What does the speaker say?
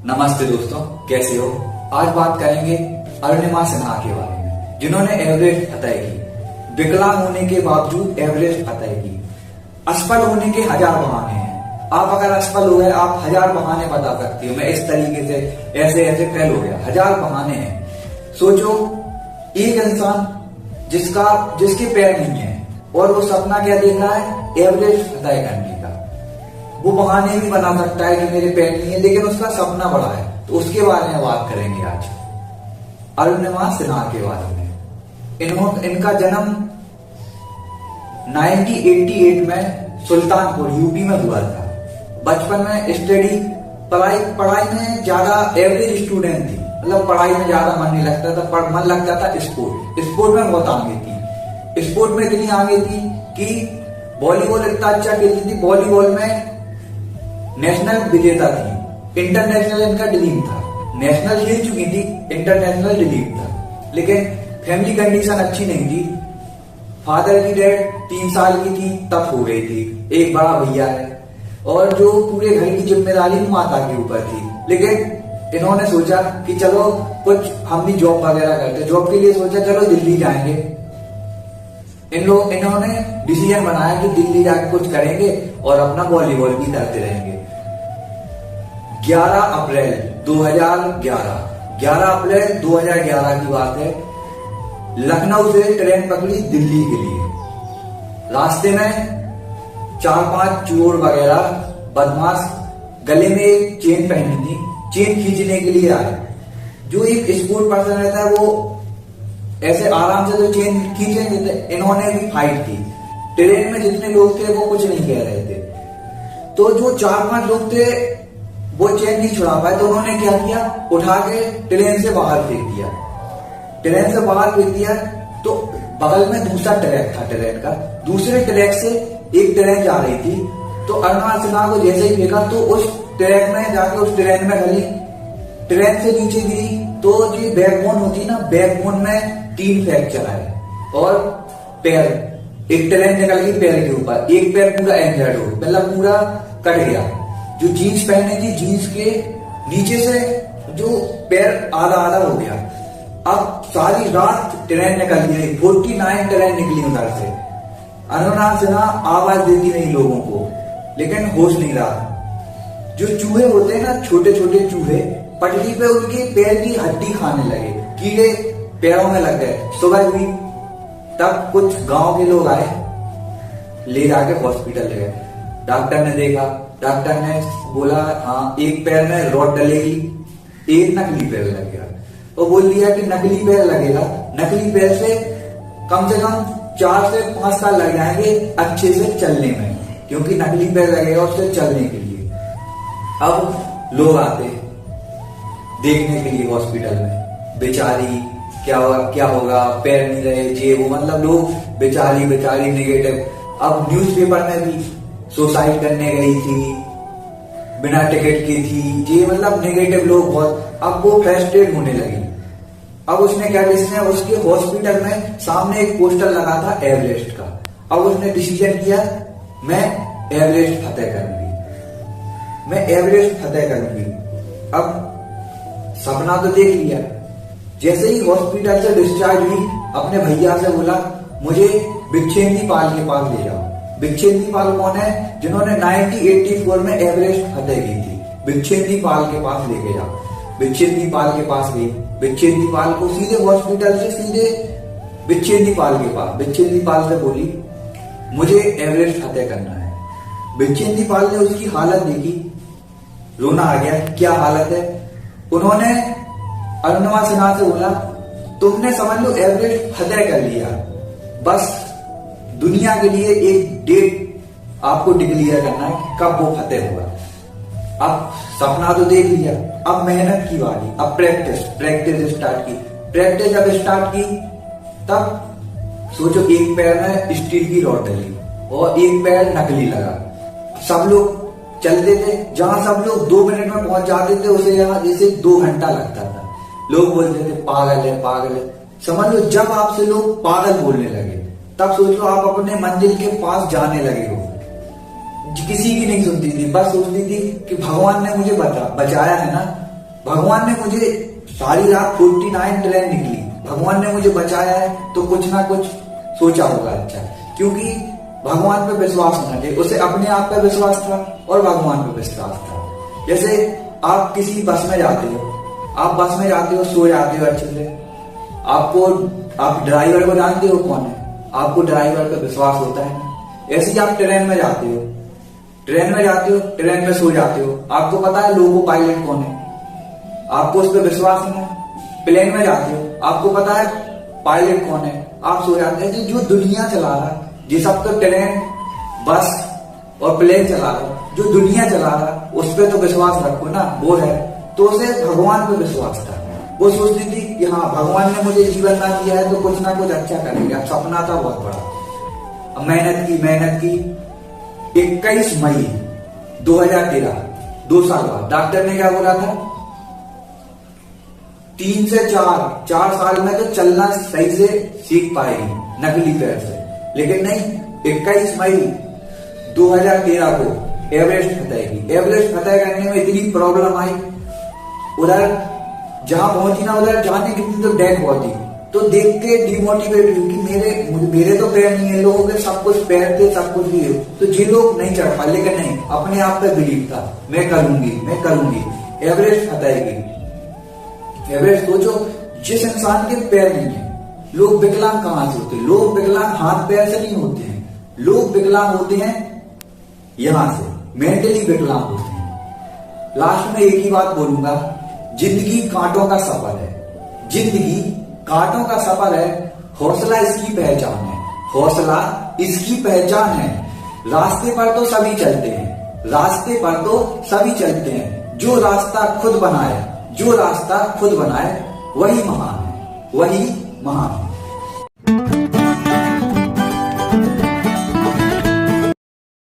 नमस्ते दोस्तों, कैसे हो। आज बात करेंगे अरुणिमा सिन्हा के बारे में, जिन्होंने एवरेस्ट फतह की। विकलांग होने के बावजूद एवरेस्ट फतह की। असफल होने के हजार बहाने हैं। आप अगर असफल हो गए, आप हजार बहाने बता सकते हो, मैं इस तरीके से ऐसे ऐसे फेल हो गया, हजार बहाने हैं। सोचो, एक इंसान जिसके पैर नहीं है और वो सपना क्या देख रहा है, एवरेस्ट फतह करने का। वो बहाने भी बना सकता है कि मेरे पैर नहीं है, लेकिन उसका सपना बड़ा है। तो उसके बारे में बात करेंगे आज, अरुणिमा सिन्हा के बारे में। इनका जन्म 1988 में सुल्तानपुर यूपी में हुआ था। बचपन में पढ़ाई में ज्यादा एवरेज स्टूडेंट थी, मतलब पढ़ाई में ज्यादा मन नहीं लगता था, मन लगता था स्पोर्ट में बहुत आगे थी। स्पोर्ट में इतनी आगे थी कि वॉलीबॉल इतना अच्छा खेलती थी। वॉलीबॉल में नेशनल विजेता थी। इंटरनेशनल इनका ड्रीम था। नेशनल खेल चुकी थी, इंटरनेशनल ड्रीम था। लेकिन फैमिली कंडीशन अच्छी नहीं थी। फादर की डेथ 3 साल की थी तब हो गई थी। एक बड़ा भैया है और जो पूरे घर की जिम्मेदारी माता के ऊपर थी। लेकिन इन्होंने सोचा कि चलो कुछ हम भी जॉब वगैरह करते। जॉब के लिए सोचा चलो दिल्ली जाएंगे। इन्होंने डिसीजन बनाया कि दिल्ली जाकर कुछ करेंगे और अपना वॉलीबॉल भी करते रहेंगे। 11 अप्रैल 2011 की बात है। लखनऊ से ट्रेन पकड़ी दिल्ली के लिए। रास्ते में 4-5 चोर वगैरह बदमाश गले में एक चेन पहनी थी, चेन खींचने के लिए आए। जो एक स्पोर्ट पर्सन रहता है वो ऐसे आराम से तो चेन खींचेंगे थे। इन्होंने भी फाइट की। ट्रेन में जितने लोग थे वो कुछ नहीं कह रहे थे। तो जो 4-5 लोग थे वो चेन नहीं छुड़ा पाए, तो उन्होंने क्या किया, उठा के ट्रेन से बाहर फेंक दिया। ट्रेन से बाहर फेंक दिया तो बगल में दूसरा ट्रैक था। ट्रेन का दूसरे ट्रैक से एक ट्रेन जा रही थी। तो अरुणिमा सिन्हा को जैसे ही फेंका तो उस ट्रैक में जाके उस ट्रेन में गली, ट्रेन से नीचे गिरी। तो जो बैकबोन होती ना, बैकबोन में 3 फ्रैक्चर आए और पैर, एक ट्रेन निकल गई पैर के ऊपर, एक पैर पूरा इंजर्ड हो, मतलब पूरा कट गया। जो जीन्स पहने थी, जीन्स के नीचे से जो पैर आधा आधा हो गया। अब सारी रात ट्रेन निकल गई, 49 ट्रेन निकली उधर से। अरुणिमा सिन्हा आवाज देती नहीं लोगों को, लेकिन होश नहीं रहा। जो चूहे होते हैं ना, छोटे छोटे चूहे, पटरी पे उनके पैर की हड्डी खाने लगे, कीड़े पैरों में लग गए। सुबह हुई तब कुछ गांव के लोग आए, ले जाके हॉस्पिटल ले गए। डॉक्टर ने देखा, डॉक्टर ने बोला हाँ एक पैर में रॉड डलेगी, एक नकली पैर लगेगा। वो बोल दिया कि नकली पैर लगेगा, नकली पैर से कम 4 से 5 साल लग जाएंगे अच्छे से चलने में, क्योंकि नकली पैर लगेगा उससे चलने के लिए। अब लोग आते देखने के लिए हॉस्पिटल में, बेचारी क्या होगा, पैर नहीं रहे, ये वो, मतलब लोग बेचारी नेगेटिव। अब न्यूज़पेपर में भी सुसाइड करने गई थी, बिना टिकट की थी, ये मतलब नेगेटिव लोग बहुत। अब वो फ्रस्ट्रेट होने लगी। अब उसने क्या किया, उसके हॉस्पिटल में सामने एक पोस्टर लगा था एवरेस्ट का। अब उसने डिसीजन किया मैं एवरेस्ट फतह करूंगी। अब सपना तो देख लिया। जैसे ही हॉस्पिटल से डिस्चार्ज हुई, अपने भैया से बोला मुझे बिच्छेंदी पाल के पास ले जाओ। बिच्छेंदी पाल कौन है, जिन्होंने 1984 में एवरेस्ट फतह की थी। बिच्छेंदी पाल के पास लेके जाओ। बिच्छेंदी पाल के पास गई। बिच्छेंदी पाल को सीधे हॉस्पिटल से सीधे बिच्छेंदी पाल के पास। बिच्छेंदी पाल से बोली मुझे एवरेस्ट फतह करना है। बिच्छेंदी पाल ने उसकी हालत देखी, रोना आ गया, क्या हालत है। उन्होंने अरुणिमा सिन्हा से बोला तुमने समझ लो एवरेस्ट फतह कर लिया, बस दुनिया के लिए एक डेट आपको डिक्लेयर करना है कब वो फतह होगा। अब सपना तो देख लिया, अब मेहनत की बारी। अब प्रैक्टिस स्टार्ट की। प्रैक्टिस जब स्टार्ट की तब सोचो एक पैर में स्टील की रॉड डली और एक पैर नकली लगा। सब लोग चलते थे, जहां सब लोग 2 मिनट में पहुंच जाते थे, उसे यहाँ जैसे 2 घंटा लगता था। लोग बोलते थे पागल है। समझ लो जब आपसे लोग पागल बोलने लगे तब सोच लो आप अपने मंजिल के पास जाने लगे हो। किसी की नहीं सुनती थी, बस सोचती थी कि भगवान ने मुझे बचाया है ना, भगवान ने मुझे सारी रात 49 ट्रेन निकली, भगवान ने मुझे बचाया है तो कुछ ना कुछ सोचा होगा अच्छा, क्योंकि भगवान पे विश्वास होना चाहिए। उसे अपने आप पे विश्वास था और भगवान पे विश्वास था। जैसे आप किसी बस में जाते हो, आप बस में जाते हो, सो जाते हो अच्छे से, आप ड्राइवर को जानते हो कौन है, आपको ड्राइवर पे विश्वास होता है ना। ऐसे ही आप ट्रेन में जाते हो, ट्रेन में सो जाते हो, आपको पता है लोको पायलट कौन है, आपको उस पर विश्वास है ना। प्लेन में जाते हो, आपको पता है पायलट कौन है, आप सो जाते हैं। जो दुनिया चला रहा है, जिस सब तो ट्रेन, बस और प्लेन चला रहा है, जो दुनिया चला रहा है उस पर तो विश्वास रखो ना, वो है। तो उसे भगवान पे विश्वास था। वो सोचती थी कि हाँ भगवान ने मुझे जीवन दान दिया है तो कुछ ना कुछ अच्छा करेंगे। सपना था बहुत बड़ा। मेहनत की 21 मई 2013, 2 साल बाद डॉक्टर ने क्या बोला था, 3 से 4 साल में तो चलना सही से सीख पाएगी नकली पैर से। लेकिन नहीं, 21 मई 2013 को एवरेस्ट फतेह की। एवरेस्ट फतेह करने में इतनी प्रॉब्लम आई, उधर जहां पहुंची ना, उधर जाने की तो डेथ पहुंची। तो देख के डिमोटिवेट हुई कि मेरे तो पैर नहीं है, लोगों के सब कुछ पैर थे, सब कुछ भी है, तो ये लोग नहीं चढ़ पाए। लेकिन नहीं, अपने आप पे बिलीव था, मैं करूंगी एवरेस्ट फतेह की। एवरेस्ट सोचो, जिस इंसान के पैर नहीं है, लोग विकलांग कहां से होते हैं? लोग विकलांग हाथ पैर से नहीं होते हैं, लोग विकलांग होते हैं यहां से, मेंटली विकलांग होते हैं। लास्ट में एक ही बात बोलूंगा, जिंदगी कांटों का सफर है, जिंदगी कांटों का सफर है, हौसला इसकी पहचान है, हौसला इसकी पहचान है। रास्ते पर तो सभी चलते हैं, रास्ते पर तो सभी चलते हैं, जो रास्ता खुद बनाए, जो रास्ता खुद बनाए वही महान है, वही महान है।